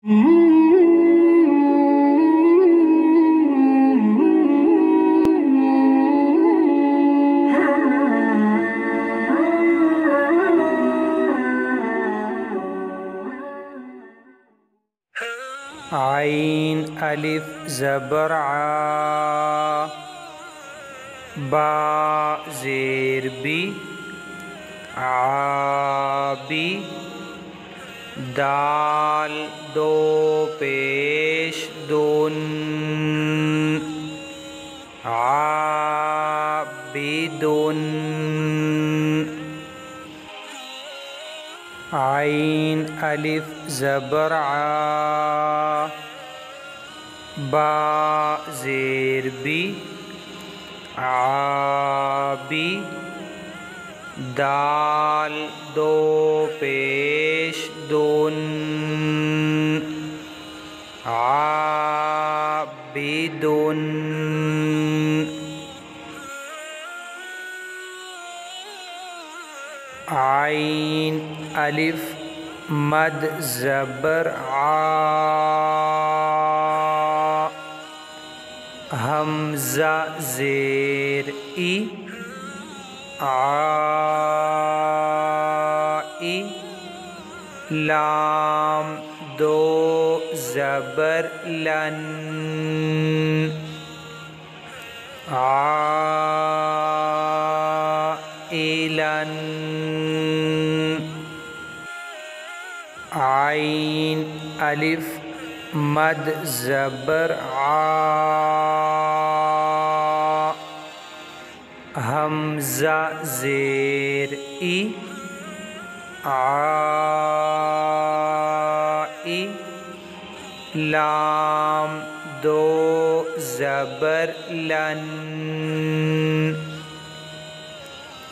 عین الف زبر ع، با زیر بی، عابی، دال دو پیش دون، عابدون، عین الف زبر ع، با زیر بی، عابی، دال دو پیش دون، عابدون، عین الف مد زبر عا، حمزہ زیر ای، عائی، لام دو زبر لن، عائلن، عین الف مد زبر عا، حمزہ زیر ای، عائی، لام دو زبر لن،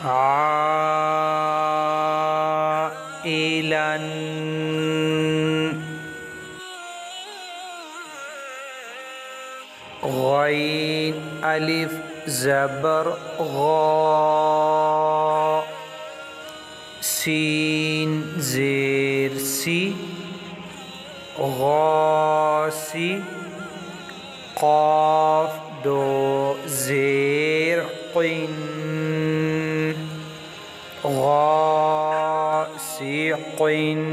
عائلن، غین الف زبر غا، سین زیر سی، غاسی، قاف دو زیر قین، غاسقین،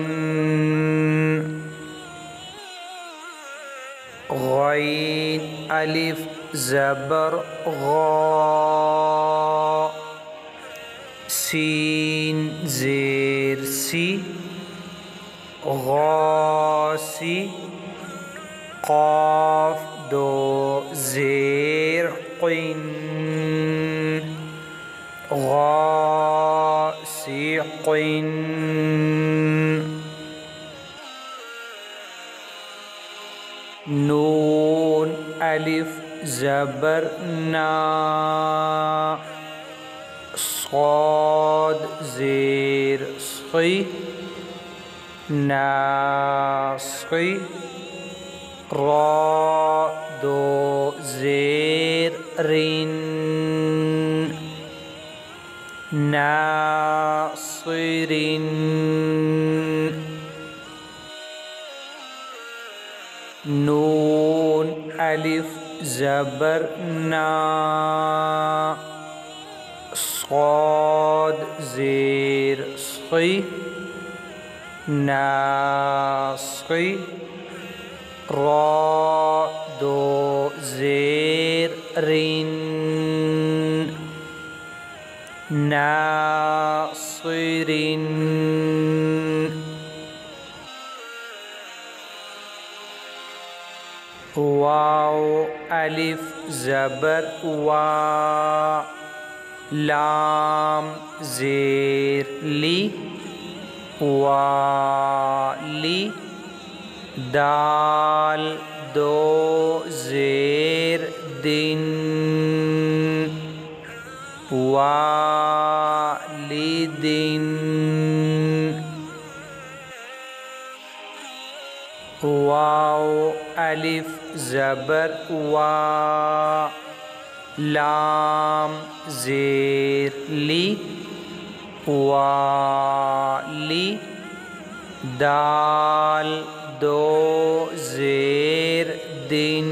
غین الف زبر غا، سین زیر سی، غاسی، قاف دو زیر قین، غاسقین، نون الف زبر نا، صاد زیر صی، ناصی، را دو زیر رین، ناصرین، نون الف زبر نا، صاد زیر صی، ناصی، را دو زیر رین، ناصرین، واو الف زبر وا، لام زیر لی، والی، دال دو زیر دن، والدین، واو الف زبر وا، لام زیر لی، والی، دال دو زیر دن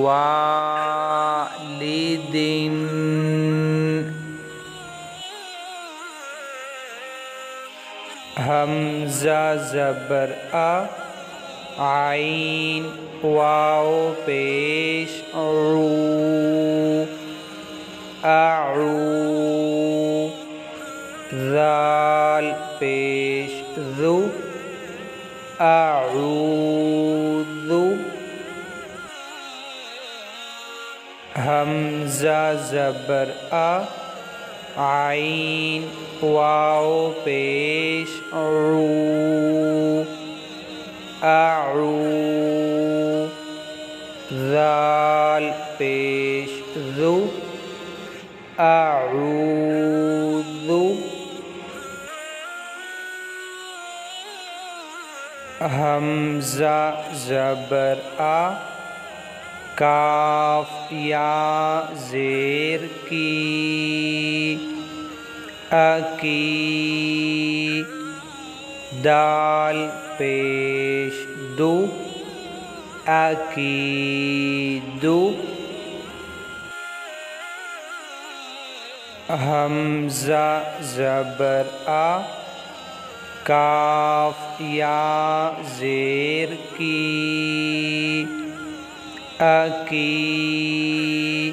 والدین حمزہ زبر عین واو پیش اعو ذال پیش ذو اعوذ حمزہ زبر عین واو پیش اعو ذال پیش ذو اعوذ حمزہ زبر کاف یا زیر کی اکی دال پیش دو عقیدو حمزہ زبر کاف یا زیر کی اکی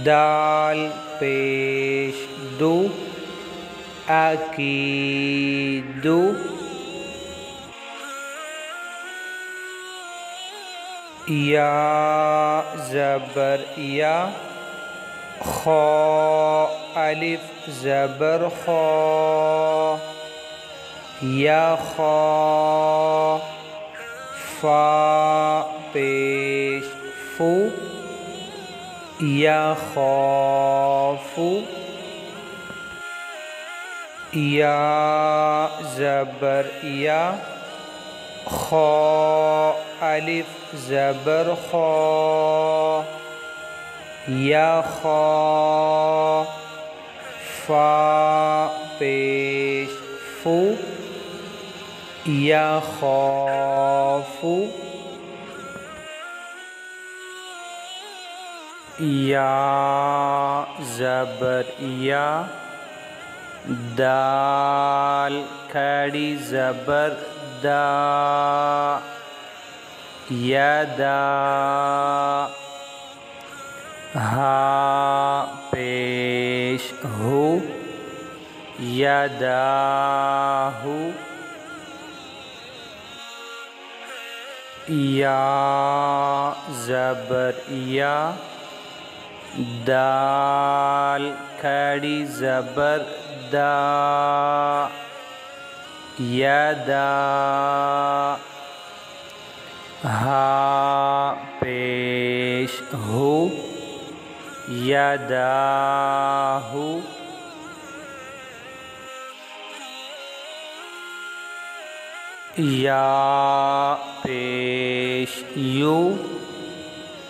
دال پیش دو عقیدو یا زبر یا خا الف زبر خا یا خا فا پیش فو یا خافو یا زبر یا خا الف زبر خا یا خا فا پیش فو یا خافو یا زبر یا دال کھڑی زبر دا یدا ہا پیش ہو یداہو یا زبر یا دال کھڑی زبر دا یدا ہا پیش ہو یداہو یا پیش یو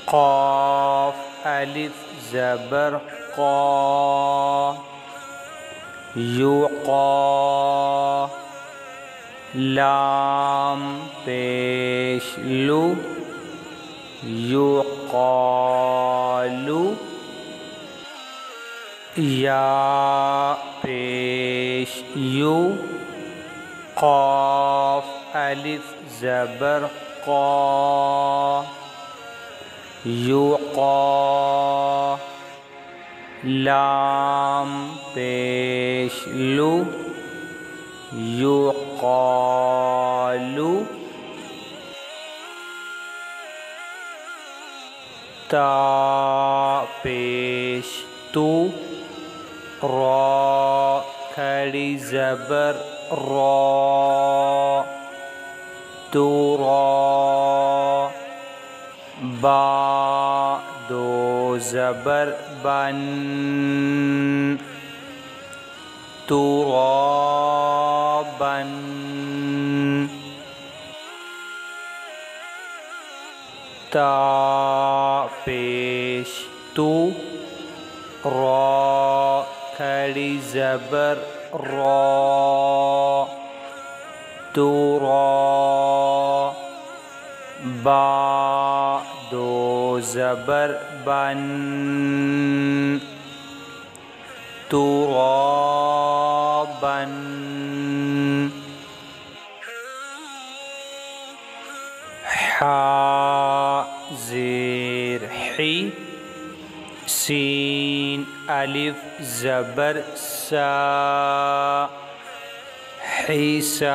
قاف الف زبر قا یقا لام پیش لو یقالو یا پیش یو قاف الف زبر قا یقا لام پیش لو یقالو تا پیش تو را کھڑی زبر را تو را با دو زبر بن تو را بن تا پیش تو را کھڑی زبر را ترا با دو زبر بن ترابن حا زیر حی سین الف زبر سا حیسا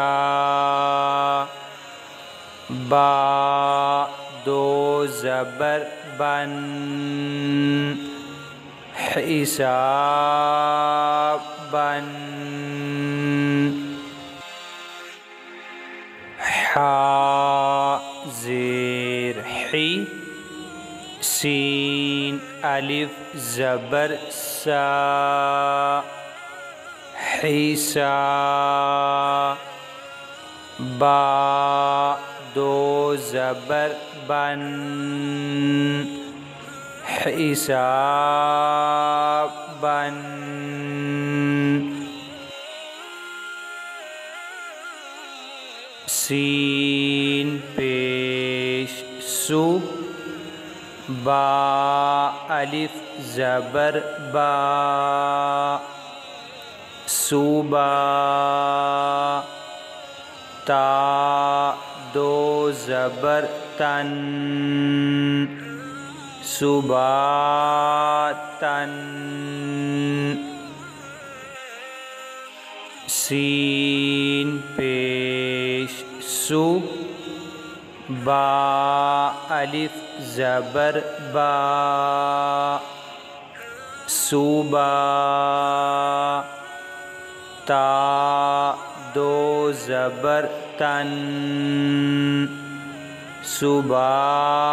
با دو زبر بن حسابن حا زیر حی سین الف زبر سا حیسا با دو زبر بن حسابن سین پیش سو با الف زبر با صوبا تا دو زبر تن صباتن سین پیش سو با الف زبر با صوبا تا دو زبر تن صباتن